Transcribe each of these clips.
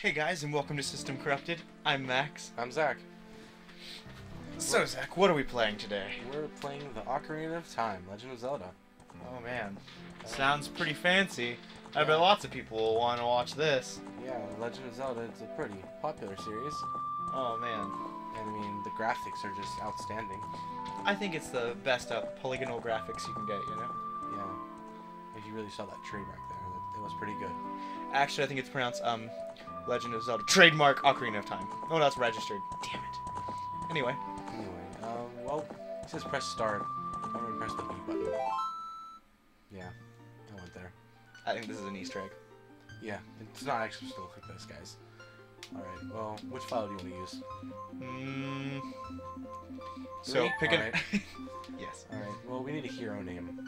Hey guys, and welcome to System Corrupted. I'm Max. I'm Zach. So Zach, what are we playing today? We're playing the Ocarina of Time, Legend of Zelda. Oh man, sounds pretty fancy. I Yeah. bet lots of people will want to watch this. Yeah, Legend of Zelda, it's a pretty popular series. Oh man. And I mean, the graphics are just outstanding. I think it's the best polygonal graphics you can get, you know? Yeah. If you really saw that tree back there, it was pretty good. Actually, I think it's pronounced, Legend of Zelda. Trademark Ocarina of Time. Oh, that's registered. Damn it. Anyway. Well, it says press start. I'm gonna press the B button. Yeah, I went there. I think this is an Easter egg. Yeah, it's not actually still like this, guys. Alright, well, which file do you want to use? So, Three? pick it. Alright. Yes. Alright, well, we need a hero name.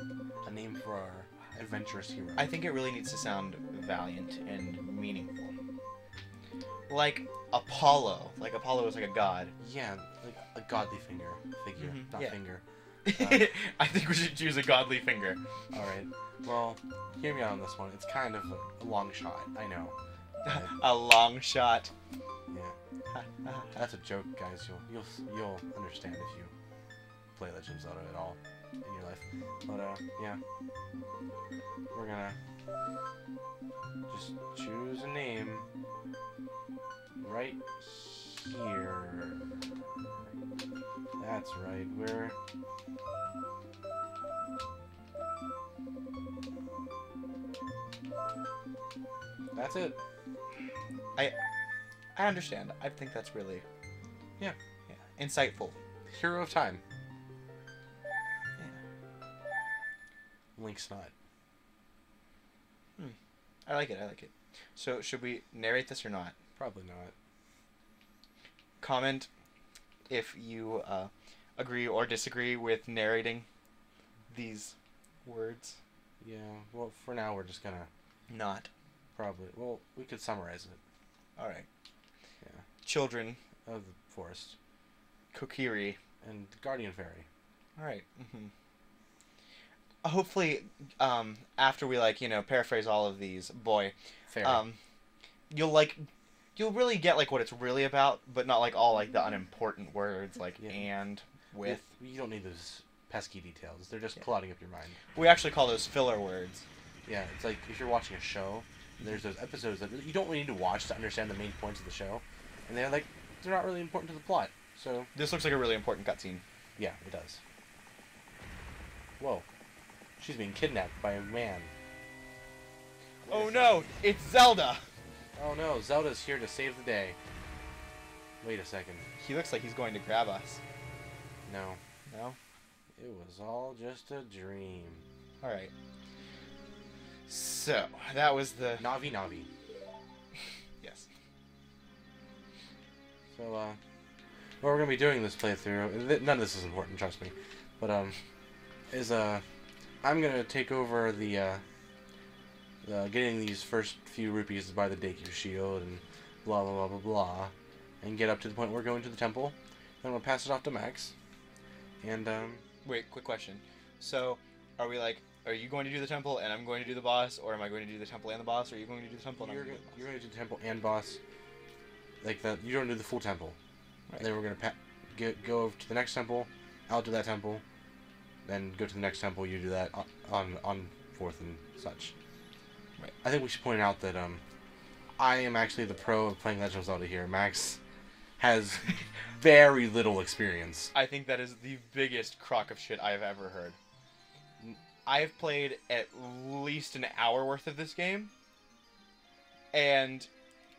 A name for our adventurous hero. I think it really needs to sound valiant and meaningful. Like Apollo. Like Apollo is like a god. Yeah, like a godly figure, Mhm, not yeah. finger. I think we should choose a godly finger. Alright, well, hear me out on this one. It's kind of a long shot, I know. But, A long shot. yeah, that's a joke, guys. You'll understand if you play Legend of Zelda at all in your life. But yeah, we're gonna just choose a name right here. That's right. That's it. I understand. I think that's really Yeah. insightful. Hero of Time. Yeah. Link's not. I like it. I like it. So, should we narrate this or not? Probably not. Comment if you agree or disagree with narrating these words. Yeah. Well, for now we're just gonna Not. probably. Well, we could summarize it. All right. Yeah. Children, Of the forest Kokiri. and Guardian Fairy. All right. Hopefully, after we paraphrase all of these, Fairy. you'll really get like what it's really about, but not like all like the unimportant words like Yeah. and with. You don't need those pesky details. They're just Yeah. clouding up your mind. We actually call those filler words. Yeah, it's like if you're watching a show, there's those episodes that you don't really need to watch to understand the main points of the show, and they're not really important to the plot. So This looks like a really important cutscene. yeah, it does. Whoa, she's being kidnapped by a man. Oh no! It's Zelda. Oh no, Zelda's here to save the day. Wait a second. He looks like he's going to grab us. No, No? it was all just a dream. All right. So that was the Navi Navi. yes. So, what we're gonna be doing this playthrough, none of this is important, trust me, but, I'm gonna take over the getting these first few rupees to buy the Deku Shield and blah blah blah blah blah, and get up to the point where we're going to the temple, then I'm gonna pass it off to Max, and, Wait, quick question. So, are you going to do the temple and I'm going to do the boss, or am I going to do the temple and the boss, or are you going to do the temple and I'm going to do the you're gonna do the temple and boss, like, you don't do the full temple. Right. And then we're gonna go over to the next temple. I'll do that temple. Then go to the next temple. You do that on fourth and such. Right. I think we should point out that I am actually the pro of playing Legend of Zelda here. Max has very little experience. I think that is the biggest crock of shit I've ever heard. I've played at least an hour worth of this game, and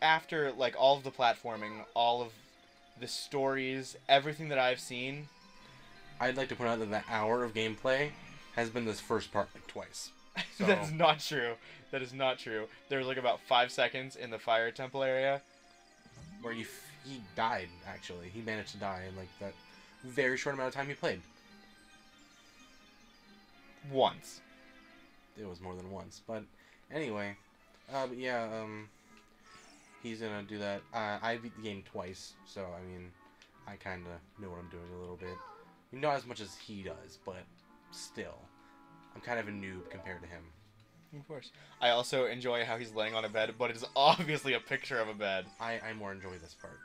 after like all of the platforming, all of the stories, everything that I've seen, I'd like to point out that the hour of gameplay has been this first part like twice. So, that is not true. That is not true. There was like about 5 seconds in the fire temple area. where he died, actually. He managed to die in like that very short amount of time he played. Once. It was more than once, but anyway, but yeah, he's gonna do that. I beat the game twice, so I mean, I kind of know what I'm doing a little bit. Not as much as he does, but still, I'm kind of a noob compared to him. Of course. I also enjoy how he's laying on a bed, but it's obviously a picture of a bed. I more enjoy this part.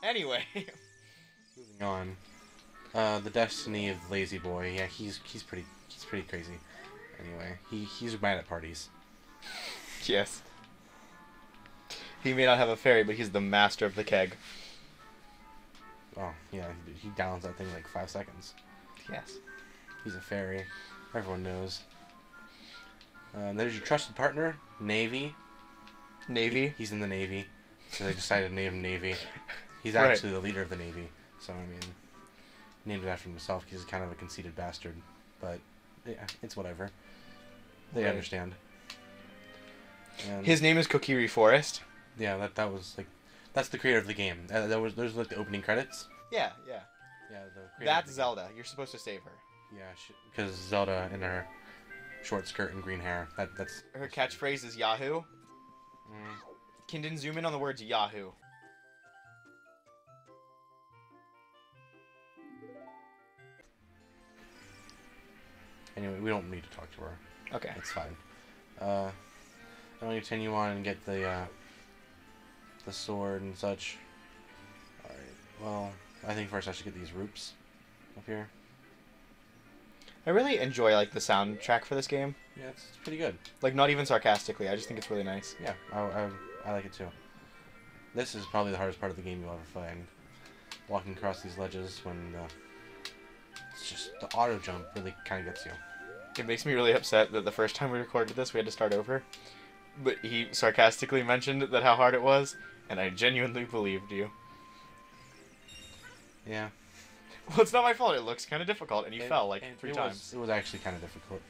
Anyway. Moving on. The destiny of Lazy Boy. Yeah, he's pretty crazy. Anyway, he's bad at parties. Yes. He may not have a fairy, but he's the master of the keg. Oh, yeah, he downs that thing in like 5 seconds. Yes. He's a fairy. Everyone knows. There's your trusted partner, Navy. Navy? He's in the Navy, so they decided to name him Navy. He's Right. actually the leader of the Navy, so, I mean, named it after himself because he's kind of a conceited bastard. But, yeah, it's whatever. They Right. understand. And His name is Kokiri Forest. yeah, that was, like, that's the creator of the game. Those like, the opening credits. Yeah, yeah. Yeah, the creator of That's the Zelda. You're supposed to save her. game. Yeah, because Zelda in her short skirt and green hair. That's... Her catchphrase is Yahoo. Mm. Kindin, zoom in on the words Yahoo. Anyway, we don't need to talk to her. Okay. It's fine. I'm gonna continue on and get the sword and such. Alright, well, I think first I should get these roops up here. I really enjoy, like, the soundtrack for this game. Yeah, it's pretty good. Like, not even sarcastically. I just think it's really nice. Yeah, I like it too. This is probably the hardest part of the game you'll ever find. Walking across these ledges when it's just the auto jump really kind of gets you. It makes me really upset that the first time we recorded this, we had to start over. But he sarcastically mentioned that how hard it was, and I genuinely believed you. Yeah. Well, it's not my fault. It looks kind of difficult, and you fell like 3 times. It was actually kind of difficult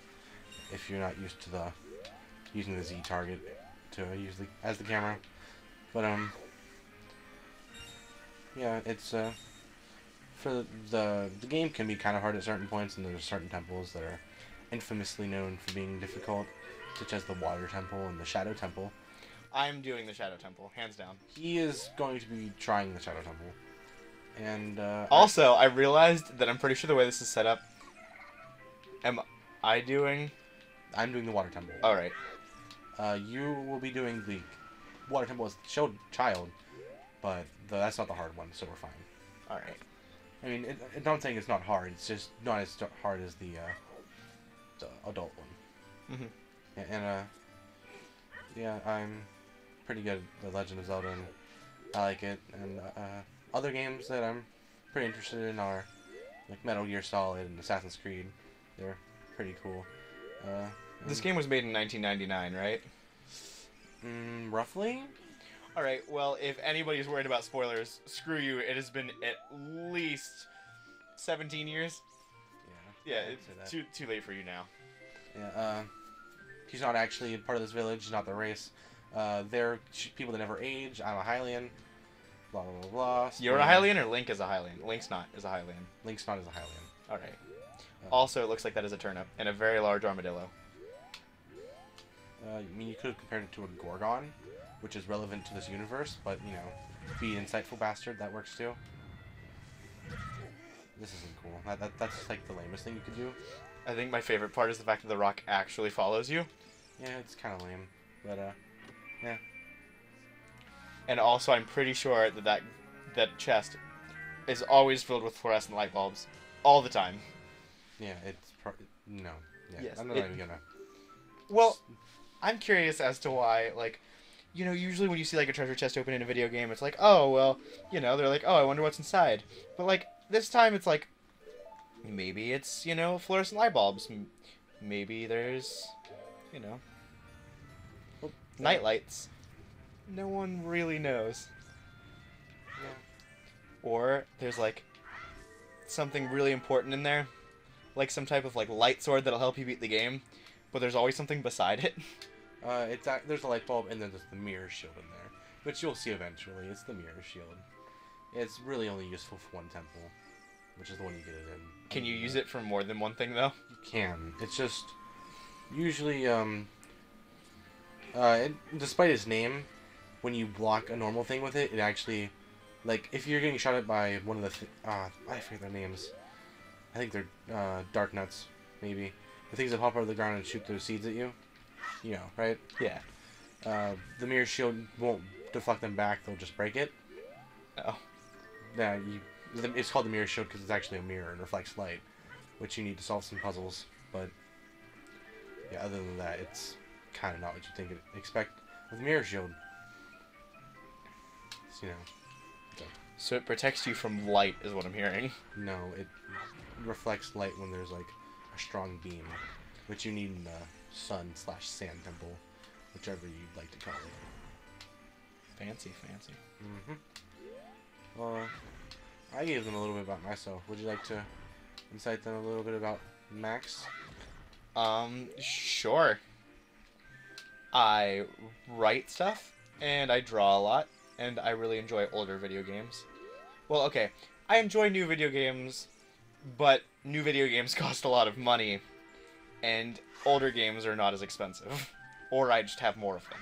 if you're not used to using the Z target to use as the camera. But yeah, it's for the game can be kind of hard at certain points, and there's certain temples that are infamously known for being difficult, such as the Water Temple and the Shadow Temple. I'm doing the Shadow Temple, hands down. He is going to be trying the Shadow Temple. And also, I realized that I'm pretty sure the way this is set up. Am I doing? I'm doing the Water Temple. All right. You will be doing the Water Temple as child, but that's not the hard one, so we're fine. All right. I mean, don't think it's not hard. It's just not as hard as the adult one. Mm-hmm. And yeah, I'm pretty good at The Legend of Zelda, and I like it. And other games that I'm pretty interested in are like Metal Gear Solid and Assassin's Creed. They're pretty cool. This game was made in 1999, right? Roughly. All right. Well, if anybody's worried about spoilers, screw you. It has been at least 17 years. Yeah. Yeah, I'd it's say too late for you now. that. Yeah. He's not actually part of this village. He's not the race. They're people that never age. I'm a Hylian. Blah blah blah blah. You're a Hylian, or Link is a Hylian? Link's not is a Hylian. Link's not as a Hylian. All right. Also, it looks like that is a turnip and a very large armadillo. I mean, you could have compared it to a Gorgon, which is relevant to this universe, but, you know, be an insightful bastard, that works too. This isn't cool. That's like the lamest thing you could do. I think my favorite part is the fact that the rock actually follows you. Yeah, it's kind of lame, but, yeah. And also, I'm pretty sure that chest is always filled with fluorescent light bulbs. All the time. Yeah, it's no. Yeah, Yes, I'm not even gonna... Well, I'm curious as to why, like, you know, usually when you see, like, a treasure chest open in a video game, it's like, oh, well, you know, they're like, oh, I wonder what's inside. But, like, this time it's like, maybe it's, you know, fluorescent light bulbs. Maybe there's, you know, night lights. No one really knows. Yeah. Or there's, like, something really important in there. Like some type of, like, light sword that'll help you beat the game. But there's always something beside it. There's a light bulb, and then there's the mirror shield in there, which you'll see eventually. It's the mirror shield. It's really only useful for one temple, which is the one you get it in. Can you use it for more than one thing, though? You can. It's just usually despite its name, when you block a normal thing with it, it actually, like, if you're getting shot at by one of the I forget their names. I think they're dark nuts, maybe. The things that pop out of the ground and shoot those seeds at you. You know, right? Yeah. The mirror shield won't deflect them back, they'll just break it. Oh. Yeah, it's called the mirror shield because it's actually a mirror and reflects light, which you need to solve some puzzles. But yeah, other than that, it's kind of not what you think it expect with the mirror shield. It's, you know. So it protects you from light, is what I'm hearing. No, it reflects light when there's like a strong beam, which you need in the sun/sand temple, whichever you'd like to call it. Fancy. I gave them a little bit about myself. Would you like to incite them a little bit about Max? Sure. I write stuff, and I draw a lot, and I really enjoy older video games. Well, okay, I enjoy new video games, but new video games cost a lot of money, and older games are not as expensive. Or I just have more of them.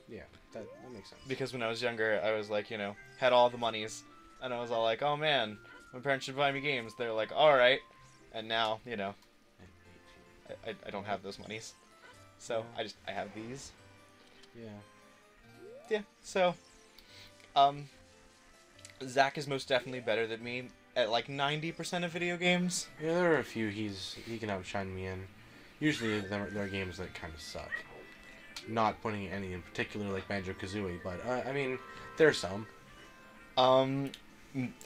Yeah, that makes sense. Because when I was younger, I was like, you know, had all the monies, and I was all like, oh man, my parents should buy me games. They're like, alright. And now, you know, I don't have those monies. So, I have these. Yeah. Yeah, so, Zach is most definitely better than me at like 90% of video games. Yeah, there are a few he can outshine me in. Usually there are games that kind of suck. Not putting any in particular like Banjo-Kazooie, but I mean, there are some.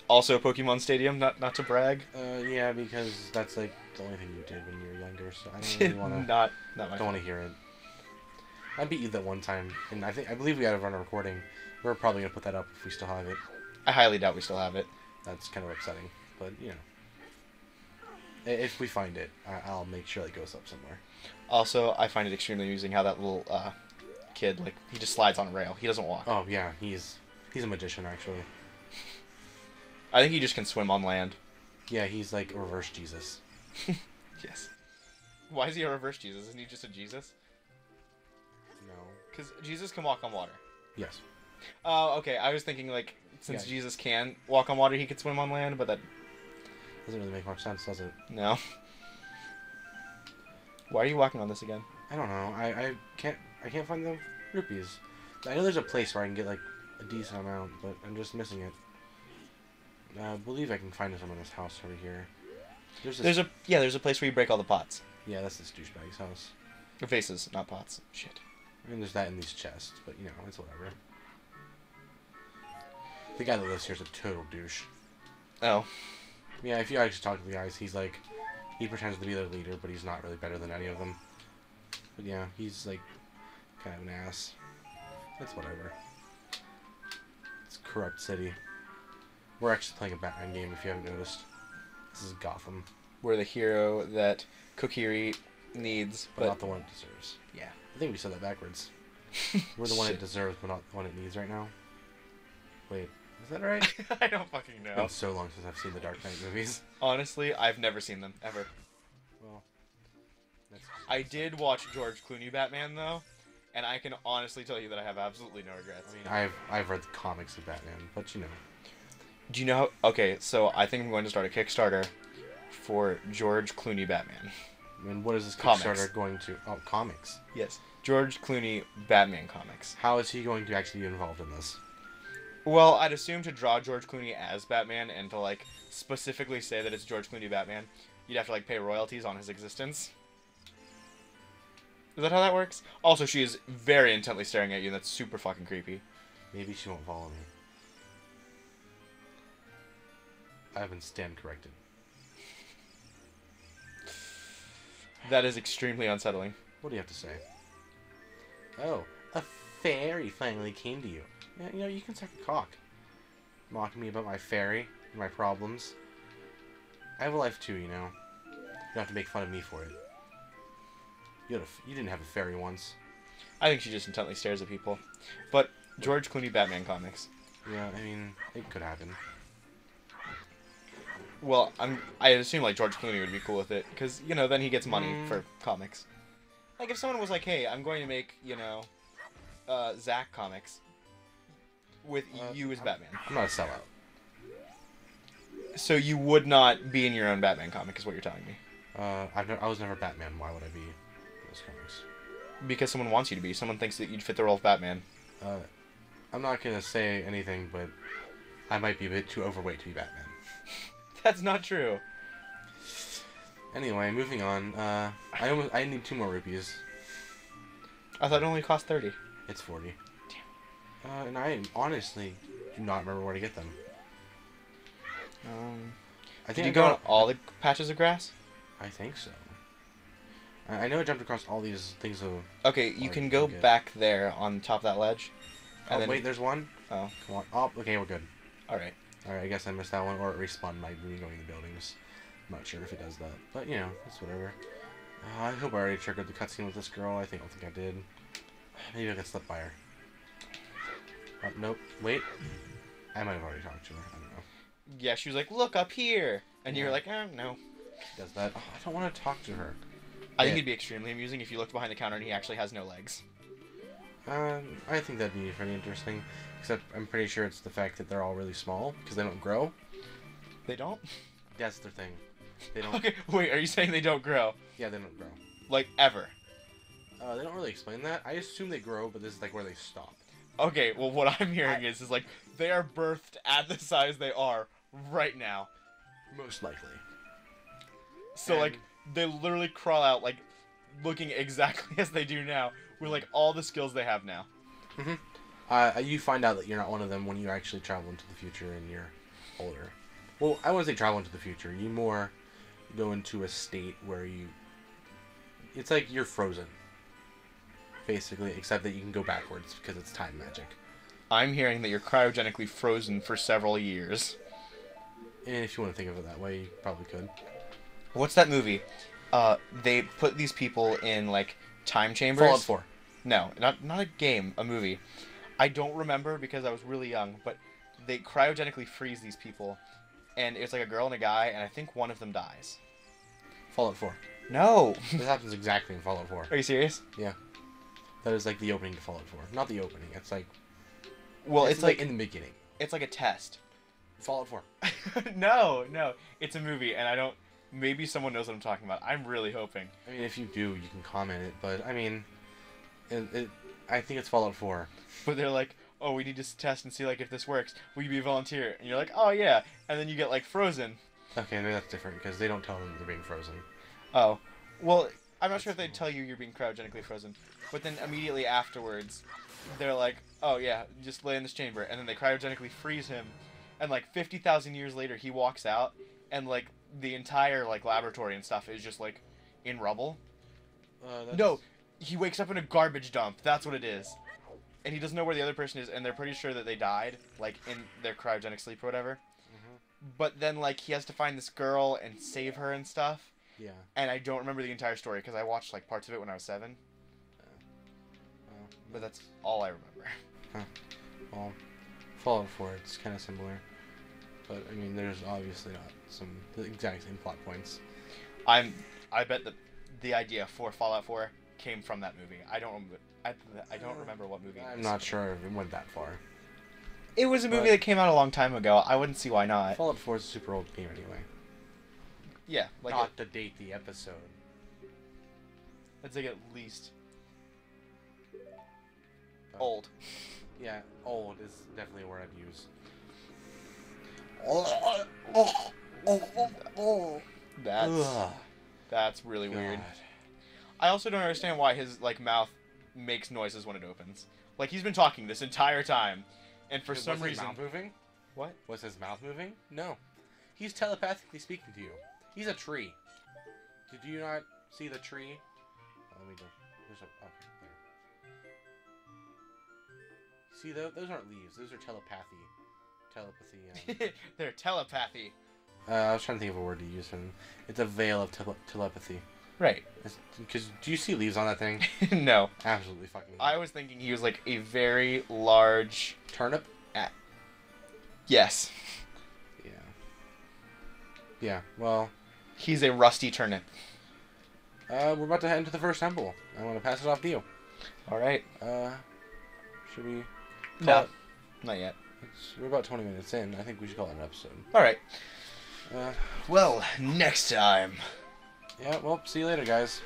Also Pokemon Stadium, not to brag. Yeah, because that's like the only thing you did when you were younger, so I don't really want to. not my don't want to hear it. I beat you that one time, and I believe we had it on a recording. We're probably gonna put that up if we still have it. I highly doubt we still have it. That's kind of upsetting, but you know, if we find it, I'll make sure it goes up somewhere. Also, I find it extremely amusing how that little kid, like, he just slides on a rail. He doesn't walk. Oh yeah, he's a magician actually. I think he just can swim on land. Yeah, he's like a reverse Jesus. Yes. Why is he a reverse Jesus? Isn't he just a Jesus? No. Because Jesus can walk on water. Yes. Oh, okay. I was thinking, like, since Jesus can walk on water, he could swim on land, but that doesn't really make much sense, does it? No. Why are you walking on this again? I don't know. I can't find the rupees. I know there's a place where I can get like a decent amount, but I'm just missing it. I believe I can find some in this house over here. There's a place where you break all the pots. Yeah, that's this douchebag's house. Vases, not pots. Shit. I mean, there's that in these chests, but you know, it's whatever. The guy that lives here is a total douche. Oh. Yeah, if you actually talk to the guys, he's like, he pretends to be their leader, but he's not really better than any of them. But yeah, he's like, kind of an ass. That's whatever. It's a corrupt city. We're actually playing a Batman game, if you haven't noticed. This is Gotham. We're the hero that Kokiri needs, but not the one it deserves. Yeah. I think we said that backwards. We're the one it deserves, but not the one it needs right now. Wait, is that right? I don't fucking know. It's been so long since I've seen the Dark Knight movies. Honestly, I've never seen them, ever. Well, I did watch George Clooney Batman, though, and I can honestly tell you that I have absolutely no regrets. I mean, I've read the comics of Batman, but you know. Do you know? Okay, so I think I'm going to start a Kickstarter for George Clooney Batman. I mean, what is this Kickstarter going to? Oh, comics. Yes, George Clooney Batman comics. How is he going to actually be involved in this? Well, I'd assume to draw George Clooney as Batman and to, like, specifically say that it's George Clooney Batman, you'd have to, like, pay royalties on his existence. Is that how that works? Also, she is very intently staring at you, and that's super fucking creepy. Maybe she won't follow me. I have been stand corrected. That is extremely unsettling. What do you have to say? Oh, a fairy finally came to you. Yeah, you know, you can suck a cock. Mocking me about my fairy and my problems. I have a life too, you know. You don't have to make fun of me for it. You didn't have a fairy once. I think she just intently stares at people. But George Clooney Batman comics. Yeah, I mean, it could happen. Well, I assume like George Clooney would be cool with it, because you know then he gets money for comics. Like if someone was like, "Hey, I'm going to make Zach comics with you as Batman." I'm not a sellout. So you would not be in your own Batman comic, is what you're telling me? I was never Batman. Why would I be in those comics? Because someone wants you to be. Someone thinks that you'd fit the role of Batman. I'm not gonna say anything, but I might be a bit too overweight to be Batman. That's not true. Anyway, moving on. I need 2 more rupees. I thought it only cost 30. It's 40. Damn. And I honestly do not remember where to get them. Did you go on all the patches of grass? I think so. I know I jumped across all these things of... Okay, you can go back there on top of that ledge. And wait, there's one? Oh. Come on. Oh, okay, we're good. Alright. Alright, I guess I missed that one, or it respawned by going in the buildings. I'm not sure if it does that. But, you know, it's whatever. I hope I already triggered the cutscene with this girl. I don't think I did. Maybe I got slipped by her. Nope. Wait. I might have already talked to her. I don't know. Yeah, she was like, look up here! And you're like, no. She does that. Oh, I don't want to talk to her. I think it'd be extremely amusing if you looked behind the counter and he actually has no legs. I think that'd be pretty interesting. Except I'm pretty sure it's the fact that they're all really small, because they don't grow. They don't? That's their thing. They don't... Okay, wait, are you saying they don't grow? Yeah, they don't grow. Like, ever? They don't really explain that. I assume they grow, but this is like where they stop. Okay, well what I'm hearing is like, they are birthed at the size they are right now. Most likely. So like, they literally crawl out like, looking exactly as they do now, with like all the skills they have now. You find out that you're not one of them when you actually travel into the future and you're older. Well, I wouldn't say travel into the future. You more go into a state where you... It's like you're frozen. Basically, except that you can go backwards because it's time magic. I'm hearing that you're cryogenically frozen for several years. And if you want to think of it that way, you probably could. What's that movie? They put these people in, like, time chambers. Fallout 4. No, not a game, a movie. I don't remember because I was really young, but they cryogenically freeze these people. And it's like a girl and a guy, and I think one of them dies. Fallout 4. No! This happens exactly in Fallout 4. Are you serious? Yeah. That is like the opening to Fallout 4. Not the opening, it's like... Well, it's like in the beginning. It's like a test. Fallout 4. No. It's a movie, and I don't... Maybe someone knows what I'm talking about. I'm really hoping. I mean, if you do, you can comment it, but, I mean... I think it's Fallout 4. But they're like, oh, we need to test and see, like, if this works. Will you be a volunteer? And you're like, oh, yeah. And then you get, like, frozen. Okay, maybe that's different, because they don't tell them they're being frozen. Oh. Well, I'm not sure if they'd tell you you're being cryogenically frozen. But then immediately afterwards, they're like, oh, yeah, just lay in this chamber. And then they cryogenically freeze him. And, like, 50,000 years later, he walks out. And, like, the entire, like, laboratory and stuff is just, like, in rubble. No, he wakes up in a garbage dump. That's what it is. And he doesn't know where the other person is, and they're pretty sure that they died, like, in their cryogenic sleep or whatever. But then, like, he has to find this girl and save her and stuff. Yeah. And I don't remember the entire story, because I watched, like, parts of it when I was 7. But that's all I remember. Huh. Well, Fallout 4, it's kind of similar. But, I mean, there's obviously not the exact same plot points. I bet that the idea for Fallout 4 came from that movie. I don't remember what movie. I'm not sure if it went that far. It was a movie that came out a long time ago. I wouldn't see why not. Fallout 4 is a super old game anyway. Yeah, like not to date the episode. I'd say at least old. Yeah, old is definitely a word I'd use. That's really weird. I also don't understand why his like mouth makes noises when it opens. Like he's been talking this entire time, and for some reason, was his mouth moving? What? Was his mouth moving? No, he's telepathically speaking to you. He's a tree. Did you not see the tree? Oh, let me go. There's a okay there. See, those aren't leaves. Those are telepathy. They're telepathy. I was trying to think of a word to use for them. It's a veil of telepathy. Right. Because do you see leaves on that thing? No. Absolutely fucking. I was thinking he was like a very large turnip. Yes. Yeah. Yeah. Well. He's a rusty turnip. We're about to head into the first temple. I want to pass it off to you. All right. Should we? No. Not yet. We're about 20 minutes in. I think we should call it an episode. All right. Uh, Well, next time. yeah, well, see you later, guys.